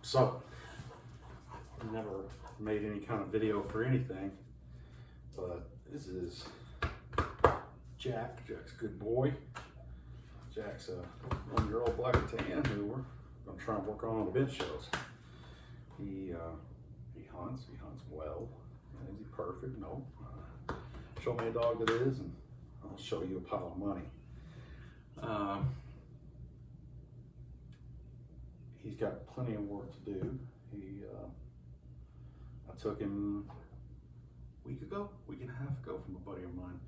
So, I never made any kind of video for anything, but this is Jack. Jack's a good boy. Jack's a 1-year-old black and tan who we're gonna try and work on the bench shows. He hunts well. Is he perfect? No. Show me a dog that is, and I'll show you a pile of money. He's got plenty of work to do. I took him a week and a half ago from a buddy of mine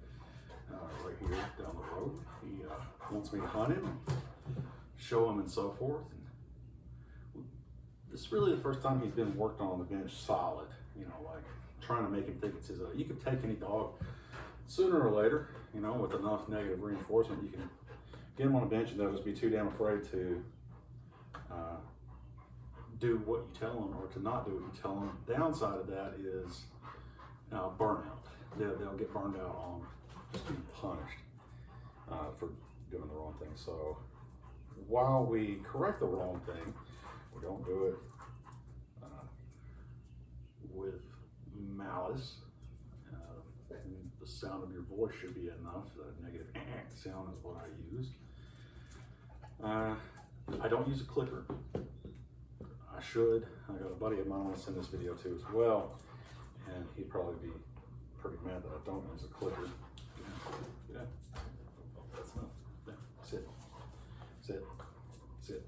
right here down the road. He wants me to hunt him, show him and so forth. And this is really the first time he's been worked on the bench solid, you know, like trying to make him think it's his own. You can take any dog sooner or later, you know, with enough negative reinforcement, you can get him on a bench and they'll just be too damn afraid to do what you tell them or to not do what you tell them. Downside of that is burnout. They'll get burned out on just being punished for doing the wrong thing. So while we correct the wrong thing, we don't do it with malice. The sound of your voice should be enough. The negative sound is what I use. I don't use a clicker. I should. I got a buddy of mine I want to send this video to as well, and he'd probably be pretty mad that I don't use a clicker. Yeah. That's enough. Yeah. Sit. Sit. Sit.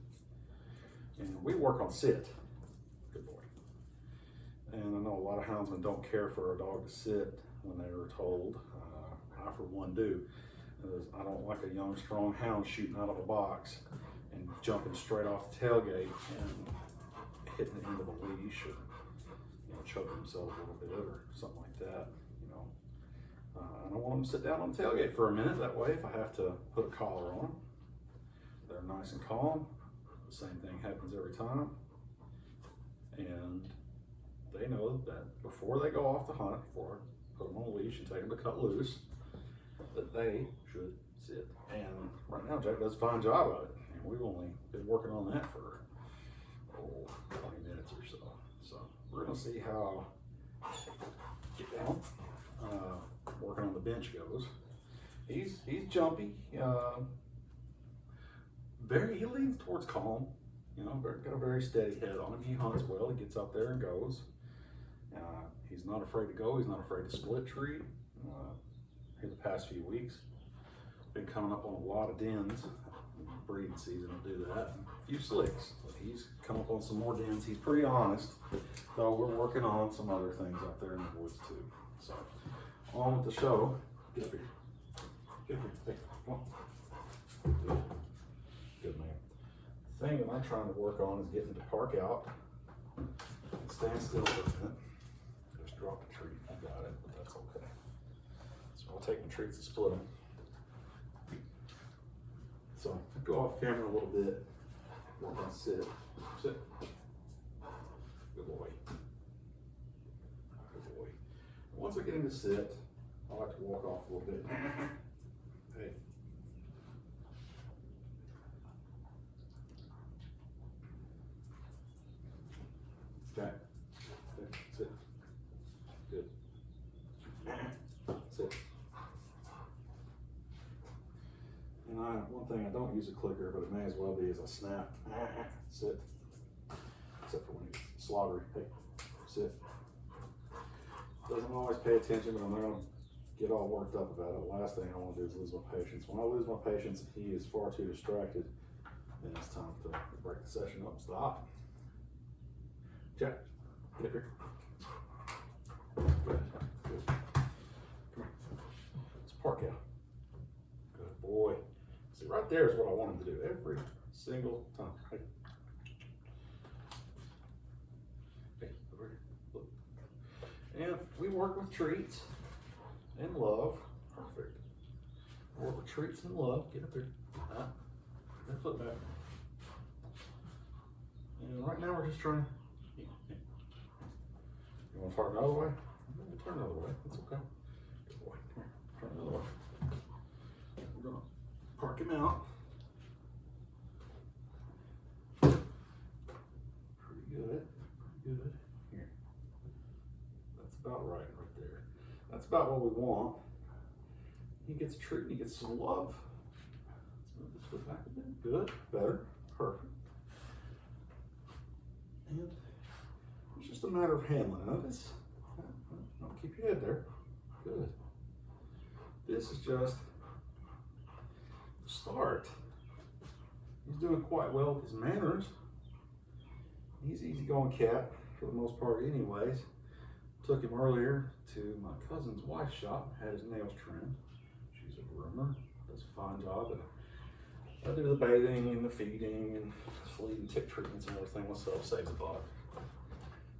And we work on sit. Good boy. And I know a lot of houndsmen don't care for a dog to sit when they were told. I, for one, do. I don't like a young, strong hound shooting out of a box and jumping straight off the tailgate and hitting the end of a leash or, you know, choking themselves a little bit or something like that. You know, I don't want them to sit down on the tailgate for a minute. That way, if I have to put a collar on them, they're nice and calm. The same thing happens every time, and they know that before they go off to hunt, before I put them on a leash and take them to cut loose, that they should sit. And right now, Jack does a fine job of it. And we've only been working on that for 20 minutes or so. So we're gonna see how get down, working on the bench goes. He's jumpy. He leans towards calm. You know, got a very steady head on him. He hunts well. He gets up there and goes. He's not afraid to go. He's not afraid to split tree. Here the past few weeks, been coming up on a lot of dens. Breeding season will do that. A few slicks. But he's come up on some more dens. He's pretty honest, though we're working on some other things out there in the woods too. So, on with the show. Get up here. Get up here. Hey, come on. Good man. The thing that I'm trying to work on is getting it to park out and stand still for a minute. Just drop the treat. I got it, but that's okay. So I'll take my treats and split them. So go off camera a little bit. Work on sit. Sit. Good boy. Good boy. Once I get him to sit, I like to walk off a little bit. Hey. Jack. Sit. Good. Sit. And one thing, I don't use a clicker, but it may as well be as a snap. Sit. Except for when he's slaughtering. Hey, sit. Doesn't always pay attention, but I'm not going to get all worked up about it. The last thing I want to do is lose my patience. When I lose my patience and he is far too distracted, then it's time to break the session up and stop. Jack, get up here. Good. Good. Come here. Let's park out. Good boy. See, right there is what I want him to do every single time. Hey. Hey, over here. Look. And we work with treats and love. Perfect. Work with treats and love. Get up here. That foot back. And right now we're just trying to. You want to turn another way? Turn another way. That's okay. Good boy. Come here. Turn another way. We're gonna park him out. Pretty good. Good. Here. That's about right there. That's about what we want. He gets a treat and he gets some love. Let's move this foot back a bit. Good. Better. Perfect. And it's just a matter of handling it. Don't keep your head there. Good. This is just the start. He's doing quite well with his manners. He's an easygoing cat for the most part anyways. Took him earlier to my cousin's wife's shop, had his nails trimmed. She's a groomer, does a fine job. I do the bathing and the feeding and flea and tick treatments and everything myself, saves a buck.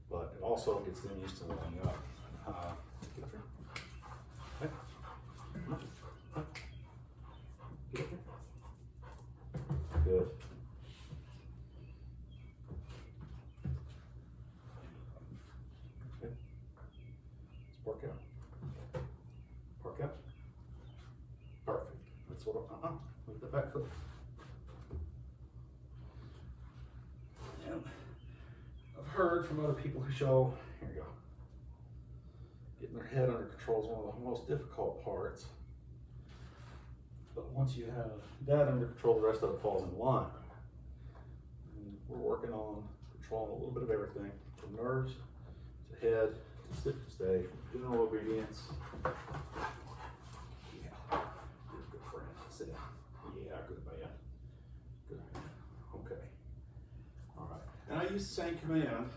But it also gets them used to living up. Get up here. Hey. Come on. Hey. Get up here. Good. Okay. Let's park out. Park out. Perfect. That's what move the back foot. And I've heard from other people who show, here you go, getting their head under control is one of the most difficult parts. But once you have that under control, the rest of it falls in line. And we're working on controlling a little bit of everything, from nerves to head to sit to stay, general obedience. Yeah, you're a good friend. Sit down. Yeah, good man. Good. Okay. All right. And I use the same command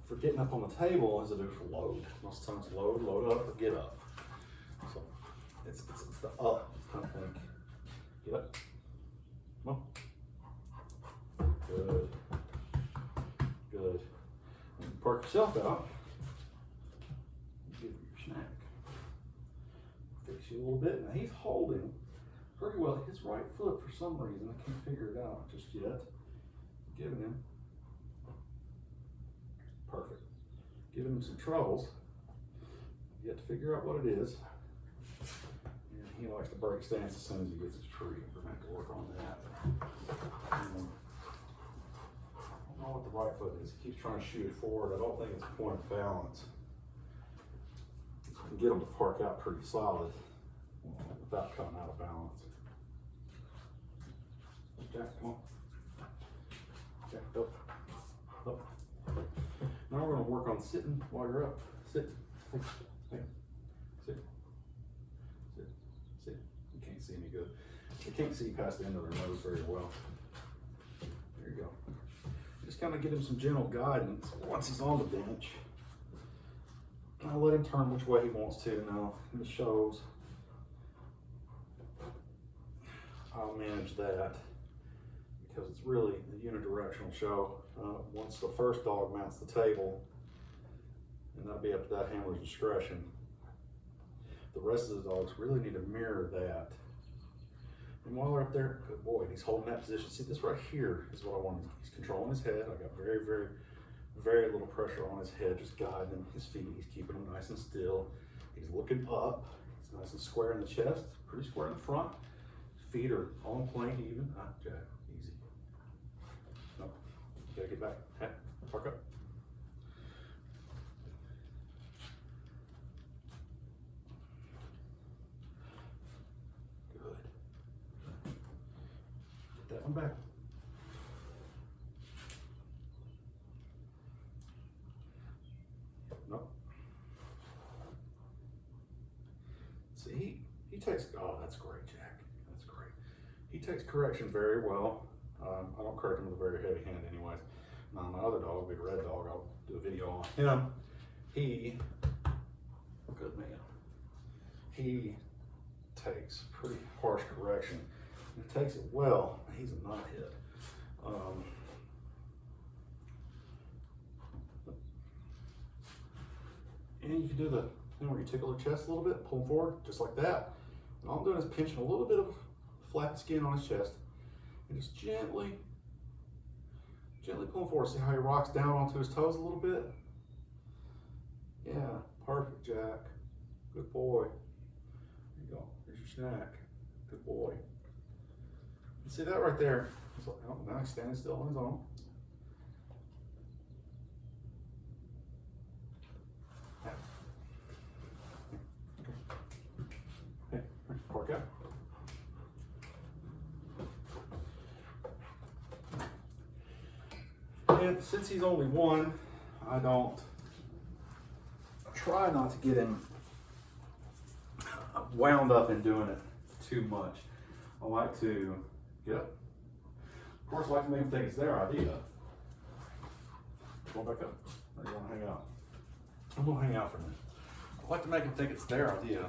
for getting up on the table as I do for load. Most times load up, or get up. So it's the up, I think. Get up. Come on. Good. Good. And you park yourself out. Give you your snack. Fix you a little bit. Now he's holding pretty well his right foot for some reason. I can't figure it out just yet. Giving him. Perfect. Giving him some troubles. You have to figure out what it is. And he likes to break stance as soon as he gets his treat. We're going to have to work on that. I don't know what the right foot is. He keeps trying to shoot it forward. I don't think it's a point of balance. You can get him to park out pretty solid without coming out of balance. Jack, come on. Jack, up. Up. Now we're going to work on sitting while you're up. Sit. Hey. Hey. Sit. Sit. Sit. You can't see me good. You can't see past the end of their nose very well. There you go. Just kind of give him some gentle guidance once he's on the bench. I'll let him turn which way he wants to now in the shows. I'll manage that because it's really a unidirectional show. Once the first dog mounts the table, and that'll be up to that handler's discretion, the rest of the dogs really need to mirror that. And while they're up there, good boy, he's holding that position. See, this right here is what I want. He's controlling his head. I got very, very, very little pressure on his head, just guiding him. His feet, he's keeping them nice and still. He's looking up. He's nice and square in the chest, pretty square in the front. Feet are on plane even. Jack, easy. No, you gotta get back. Hey, park up. Good. Get that one back. No. See, he takes, oh, that's great, Jack. That's great. He takes correction very well. I don't correct him with a very heavy hand anyways. Now my other dog, big red dog, I'll do a video on him. He, good man, he takes pretty harsh correction. He takes it well. He's a knothead. And you can do the thing where you tickle the chest a little bit, pull him forward, just like that. And all I'm doing is pinching a little bit of flat skin on his chest and just gently pull him forward. See how he rocks down onto his toes a little bit? Yeah, perfect, Jack. Good boy. There you go. There's your snack. Good boy. You see that right there? So, oh, now he's standing still on his own. since he's only one, I try not to get him wound up in doing it too much. I like to get up. Of course, I like to make them think it's their idea. Go back up. Or you want to hang out? I'm going to hang out for a minute. I like to make them think it's their idea.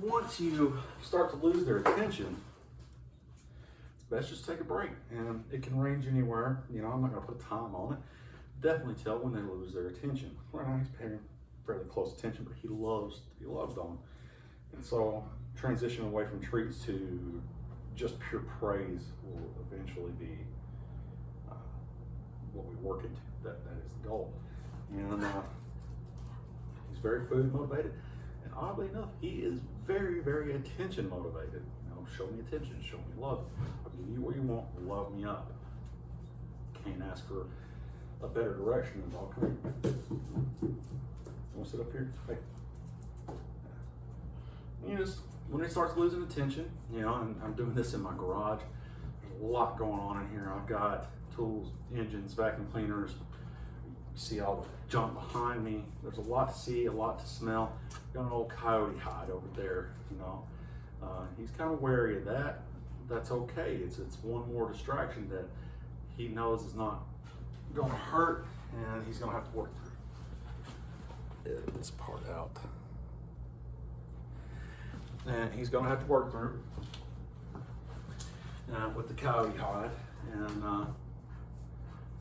Once you start to lose their attention, it's best just take a break. And it can range anywhere. You know, I'm not going to put a time on it. Definitely tell when they lose their attention. Right now he's paying fairly close attention, but he loves them. And so transition away from treats to just pure praise will eventually be what we work into. That is the goal. And he's very food motivated. And oddly enough, he is very, very attention motivated. You know, show me attention, show me love. I'll give you what you want, love me up. Can't ask for a better direction than dog. Come here. You want to sit up here? Hey. You just, when he starts losing attention, you know, and I'm doing this in my garage, there's a lot going on in here. I've got tools, engines, vacuum cleaners. You see all the junk behind me. There's a lot to see, a lot to smell. Got an old coyote hide over there, you know. He's kind of wary of that. That's okay. It's one more distraction that he knows is not going to hurt, and he's going to have to work through this part out. And he's going to have to work through with the coyote hide. And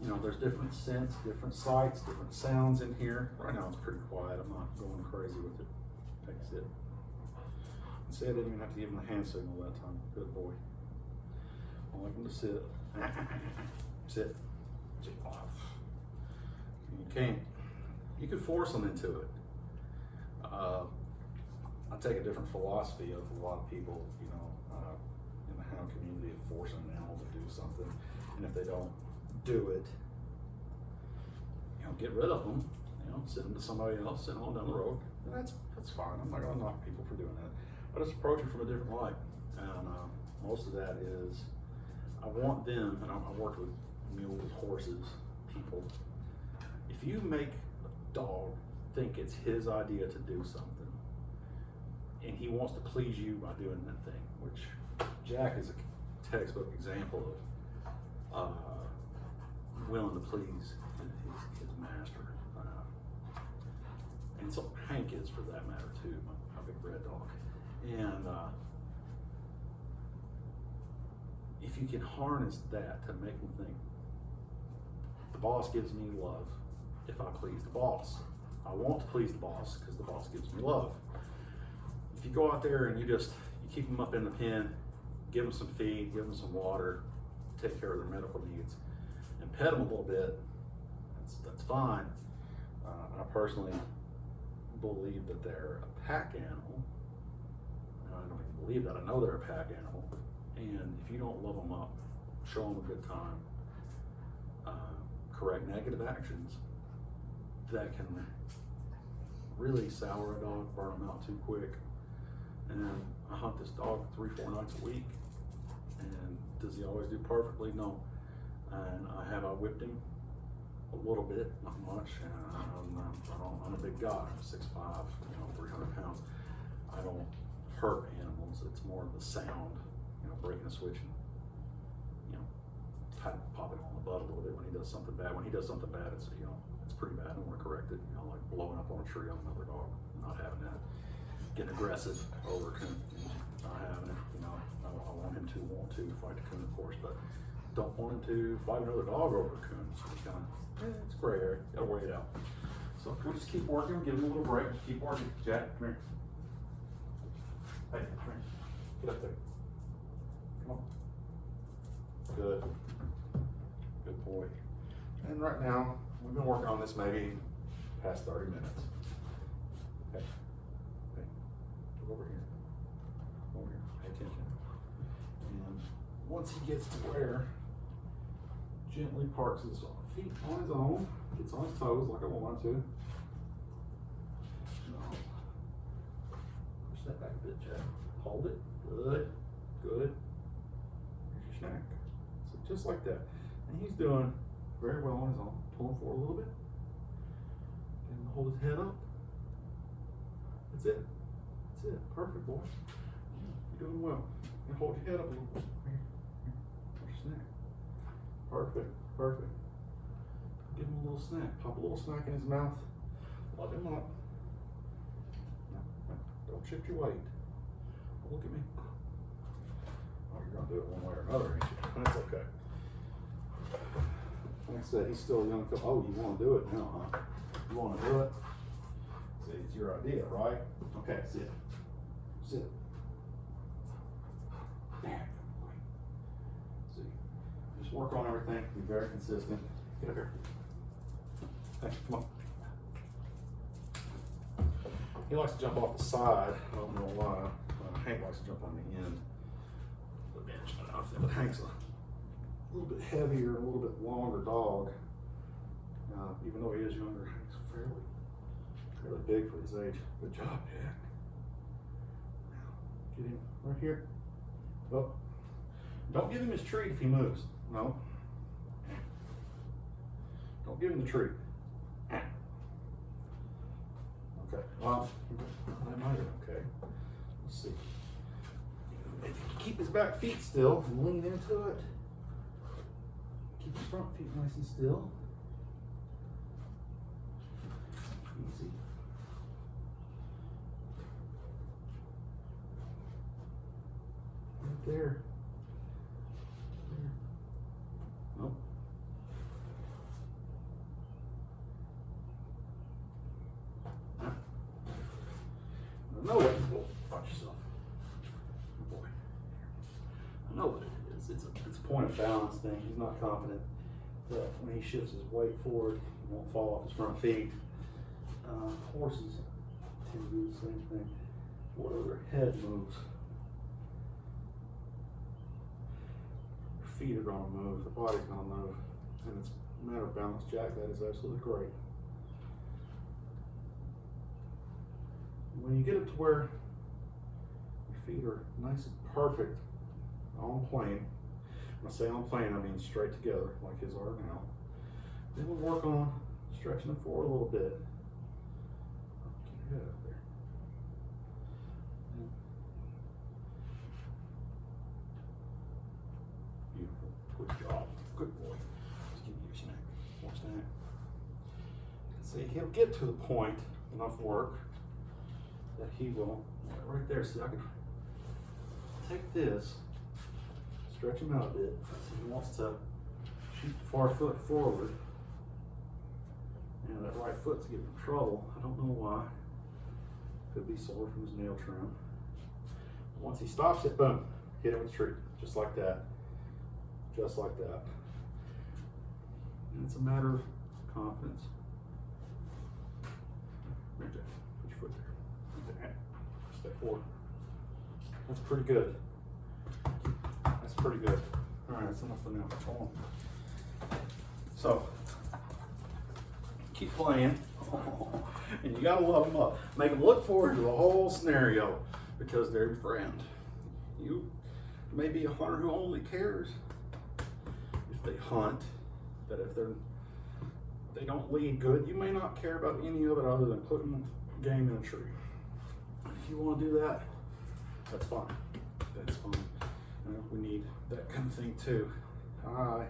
you know, there's different scents, different sights, different sounds in here. Right now it's pretty quiet. I'm not going crazy with it. Take a sit. See, I didn't even have to give him the hand signal that time. Good boy. I like him to sit. Sit. You can't. You can force them into it. I take a different philosophy of a lot of people, you know, in the hound community, of forcing an animal to do something, and if they don't do it, you know, get rid of them. You know, send them to somebody else, send them on down the road. And that's fine. I'm not going to knock people for doing that. I just approach it from a different light, and most of that is I want them, and I work with mules, horses, people. If you make a dog think it's his idea to do something, and he wants to please you by doing that thing, which Jack is a textbook example of willing to please his master. And so Hank is, for that matter, too, my big red dog. And if you can harness that to make them think, the boss gives me love if I please the boss. I want to please the boss because the boss gives me love. If you go out there and you keep them up in the pen, give them some feed, give them some water, take care of their medical needs, and pet them a little bit, that's fine. I personally believe that they're a pack animal. I don't even believe that. I know they're a pack animal. And if you don't love them up, show them a good time, correct negative actions, that can really sour a dog, burn them out too quick. And I hunt this dog 3-4 nights a week. And does he always do perfectly? No. And I whipped him a little bit, not much. I'm a big guy. I'm 6'5", 300 pounds. I don't hurt animals. It's more of the sound, breaking a switch and, popping on the butt a little bit when he does something bad. When he does something bad, it's pretty bad. I don't want to correct it. Like blowing up on a tree on another dog. Not having that. Getting aggressive over a coon. Not having it. I want him to fight the coon, of course, but don't want him to fight another dog over a coon. So it's gray area. Gotta weigh it out. So we'll just keep working, give him a little break, keep working. Jack, come here. Hey, come here. Get up there. Come on. Good. Good boy. And right now, we've been working on this maybe past 30 minutes. Okay. Okay. Go over here. Over here. Pay attention. And once he gets to where, gently parks his feet on his own, gets on his toes like I want him to. Push that back a bit, Jack. Hold it. Good. Good. Here's your snack. So just like that. And he's doing very well on his own. Pull him forward a little bit. Get him to hold his head up. That's it. That's it. Perfect, boy. You're doing well. And hold your head up a little bit. Here. Watch your snack. Perfect. Perfect. Give him a little snack. Pop a little snack in his mouth. Love him up. No, no. Don't shift your weight. Look at me. Oh, you're gonna do it one way or another, ain't you? That's okay. Like I said, he's still young. Oh, you want to do it now, huh? You want to do it? See, it's your idea, right? Okay, sit. Sit. There. See, just work on everything. Be very consistent. Get up here. Hey, come on. He likes to jump off the side. I don't know why. Hank likes to jump on the end of the bench. I don't know, but Hank's a little bit heavier, a little bit longer dog. Even though he is younger, Hank's fairly big for his age. Good job, Jack. Now, get him right here. Well, don't give him his treat if he moves. No. Don't give him the treat. Okay. Well, that might be okay. Let's see. If you keep his back feet still and lean into it, keep his front feet nice and still. Easy. Right there. Nope. I know what. Watch yourself. Good boy. I know what it is. It's a point of balance thing. He's not confident that when he shifts his weight forward, he won't fall off his front feet. Horses tend to do the same thing. Whatever their head moves, their feet are going to move, the body's going to move, and it's a matter of balance. Jack, that is absolutely great. When you get up to where your feet are nice and perfect on plane, when I say on plane, I mean straight together, like his are now, then we'll work on stretching them forward a little bit. Get your head up there. Beautiful. Good job. Good boy. Just give me your snack. More snack. See, he'll get to the point, enough work, that he will, right there, see, I can take this, stretch him out a bit. See, he wants to shoot the far foot forward, and that right foot's getting in trouble. I don't know why. Could be sore from his nail trim. Once he stops it, boom, hit it with a treat, just like that. Just like that. And it's a matter of confidence. Right there. Put your foot there. Step forward. That's pretty good. That's pretty good. All right, that's enough for now. Hold on. So, keep playing. And you gotta love them up. Make them look forward to the whole scenario because they're your friend. You may be a hunter who only cares if they hunt, that if they don't lead good, you may not care about any of it other than putting game in a tree. If you want to do that, that's fine. That's fine. We need that kind of thing too. I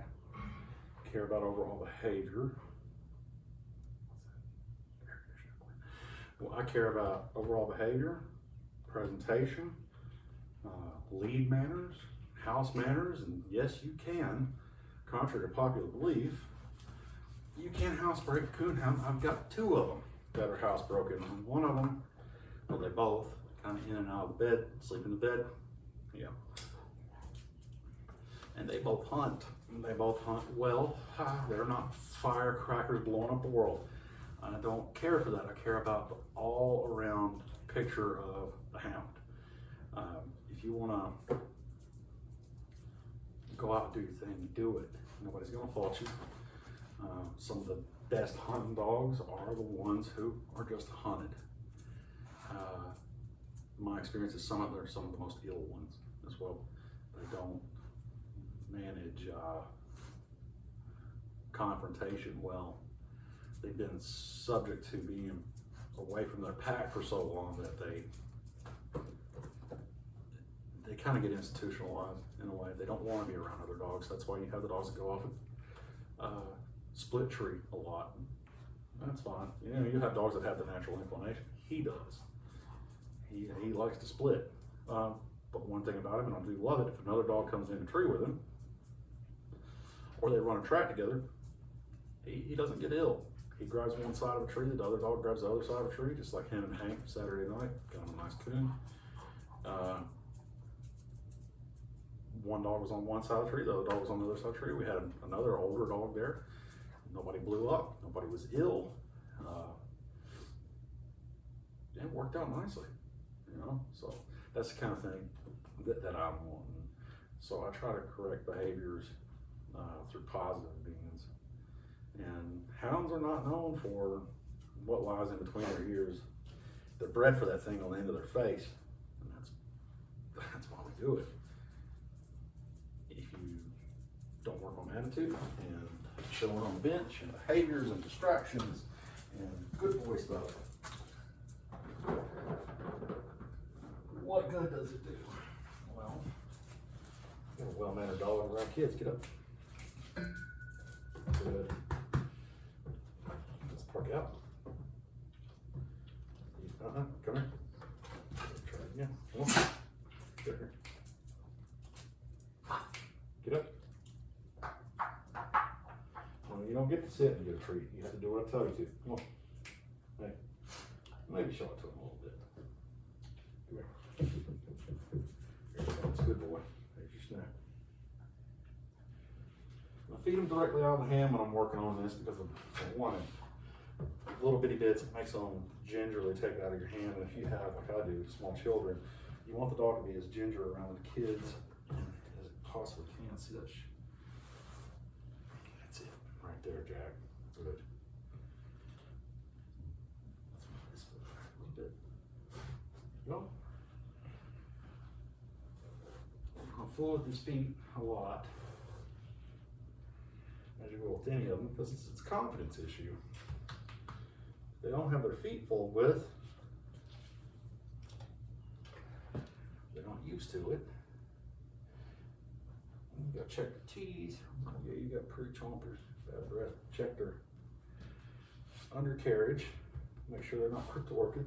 care about overall behavior. Well, I care about overall behavior, presentation, lead manners, house manners, and yes, you can, contrary to popular belief, you can housebreak a coonhound. I've got two of them that are housebroken. And one of them, well, they both kind of in and out of the bed, sleep in the bed, yeah. And they both hunt. They both hunt well. They're not firecrackers blowing up the world. I don't care for that. I care about the all-around picture of the hound. If you want to go out and do your thing, do it. Nobody's going to fault you. Some of the best hunting dogs are the ones who are just hunted. My experience is some of them are some of the most ill ones as well. They don't manage confrontation. Well, they've been subject to being away from their pack for so long that they kind of get institutionalized in a way. They don't want to be around other dogs. That's why you have the dogs that go off and split tree a lot. That's fine. You know, you have dogs that have the natural inclination. He does. He likes to split. But one thing about him, and I do love it, if another dog comes in a tree with him, or they run a track together, he doesn't get ill. He grabs one side of a tree, the other dog grabs the other side of a tree, just like him and Hank Saturday night. Got him a nice coon. One dog was on one side of the tree, the other dog was on the other side of the tree. We had another older dog there. Nobody blew up, nobody was ill. It worked out nicely, you know? So that's the kind of thing that I'm wanting. So I try to correct behaviors through positive means. And hounds are not known for what lies in between their ears. They're bred for that thing on the end of their face, and that's why we do it. If you don't work on attitude and showing on the bench and behaviors and distractions and good boy stuff, what good does it do? Well, you got a well-mannered dog around kids. Get up. Good. Let's park out. Come here. Try it again. Come on. Get here. Get up. Well, you don't get to sit and get a treat. You have to do what I tell you to. Come on. Hey. Maybe show it to him a little bit. Come here. There you go. That's a good boy. There's your snack. I feed them directly out of the hand when I'm working on this because I want it. Little bitty bits, it makes them gingerly take it out of your hand. And if you have, like I do, small children, you want the dog to be as ginger around the kids as it possibly can. See that? That's it, right there, Jack. Good. Let's move this foot back a little bit. Go. I'll fool with his feet a lot, as you will with any of them, because it's a confidence issue. They don't have their feet full with, they're not used to it. You gotta check the teeth. Yeah, you got pretty chompers, bad breath. Check their undercarriage, make sure they're not cryptorchid.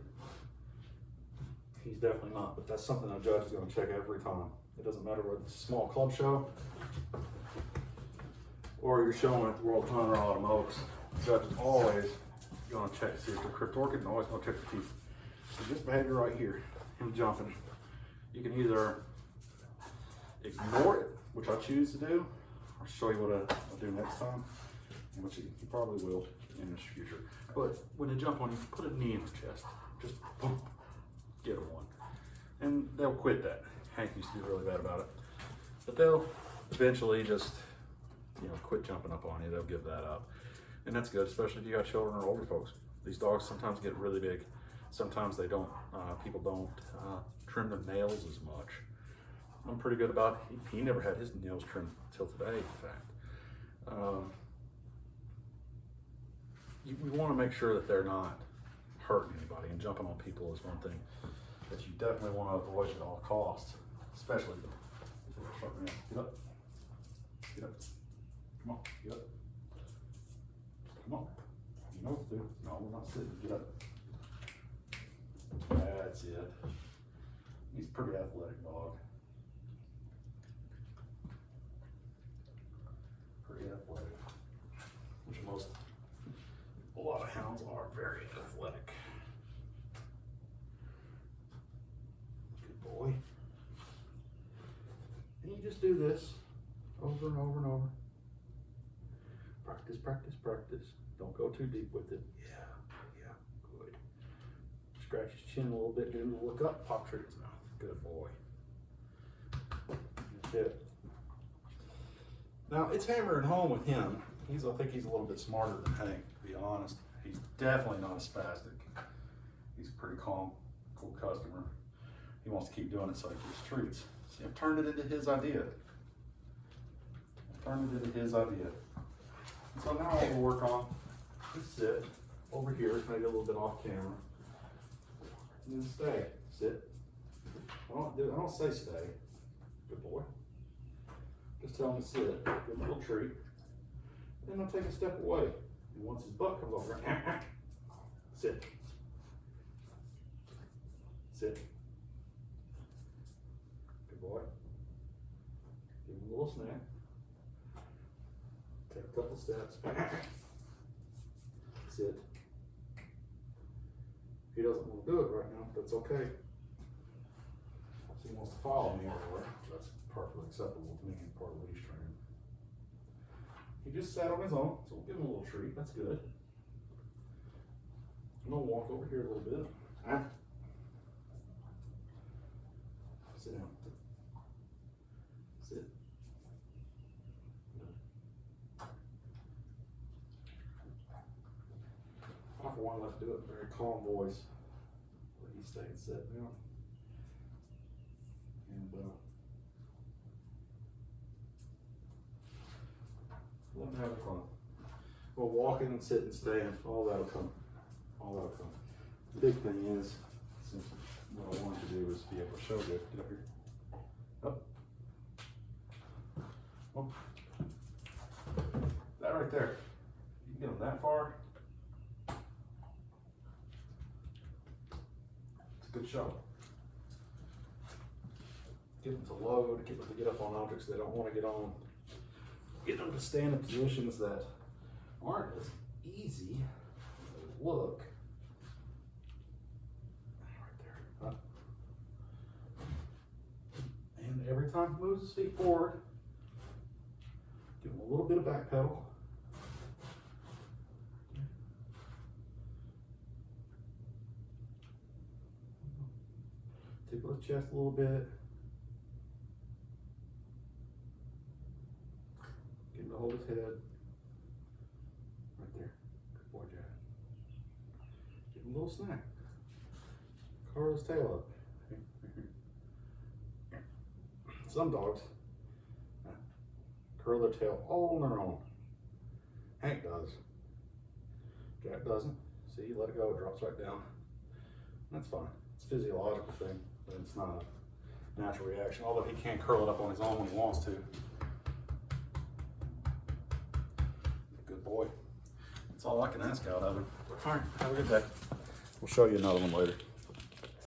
He's definitely not, but that's something a judge is gonna check every time. It doesn't matter whether it's a small club show or you're showing at the World Hunter Autumn Oaks. The judge is always gonna check to see if they're cryptorchid and always gonna check the teeth. So this behavior right here, him jumping, you can either ignore it, which I choose to do, or show you what I'll do next time, which you probably will in the future. But when they jump on you, put a knee in their chest. Just boom, get them one. And they'll quit that. Hank used to be really bad about it. But they'll eventually just, you know, quit jumping up on you. They'll give that up. And that's good, especially if you got children or older folks. These dogs sometimes get really big. Sometimes they don't, people don't trim their nails as much. I'm pretty good about, he never had his nails trimmed till today, in fact. We want to make sure that they're not hurting anybody, and jumping on people is one thing that you definitely want to avoid at all costs, especially if they're starting to get up. Get up. Come on, get up. Come on. You know what to do. No, we're not sitting. Get up. That's it. He's a pretty athletic dog. Pretty athletic. Which a lot of hounds are very athletic. Good boy. And you just do this over and over and over. Practice, practice, practice. Don't go too deep with it. Yeah, good. Scratch his chin a little bit, get him to look up, pop trigger his mouth. Good boy. That's it. Now, it's hammering home with him. I think he's a little bit smarter than Hank, to be honest. He's definitely not a spastic. He's a pretty calm, cool customer. He wants to keep doing it so he gets treats. See, I've turned it into his idea. So now all we'll work on is sit over here, maybe a little bit off camera, and then stay. Sit. I don't say stay. Good boy. Just tell him to sit. Give him a little treat. Then I'll take a step away. And once his butt comes over, sit. Sit. Good boy. Give him a little snack. Take a couple steps. Sit. He doesn't want to do it right now, that's okay. So he wants to follow me everywhere. That's perfectly acceptable to me and part of leash training. He just sat on his own, so we'll give him a little treat. That's good. I'm gonna walk over here a little bit. Sit down. Sit. I for one like to do it in a very calm voice. Let you stay and sit down. And let them have fun. Well, walking and sitting and staying, all that'll come. All that'll come. The big thing is, since what I wanted to do is be able to show you. Get up here. Up. Oh. That right there. You can get them that far. It's a good show. Get them to load, get them to get up on objects they don't want to get on. Get them to stand in positions that aren't as easy as they look. Right there. Up. And every time he moves his feet forward, give him a little bit of back pedal. Tickle his chest a little bit. Get him to hold his head. Right there. Good boy, Jack. Give him a little snack. Curl his tail up. Some dogs curl their tail all on their own. Hank does. Jack doesn't. See, you let it go, it drops right down. That's fine. It's a physiological thing, but it's not a natural reaction. Although he can curl it up on his own when he wants to. Good boy. That's all I can ask out of him. All right, have a good day. We'll show you another one later.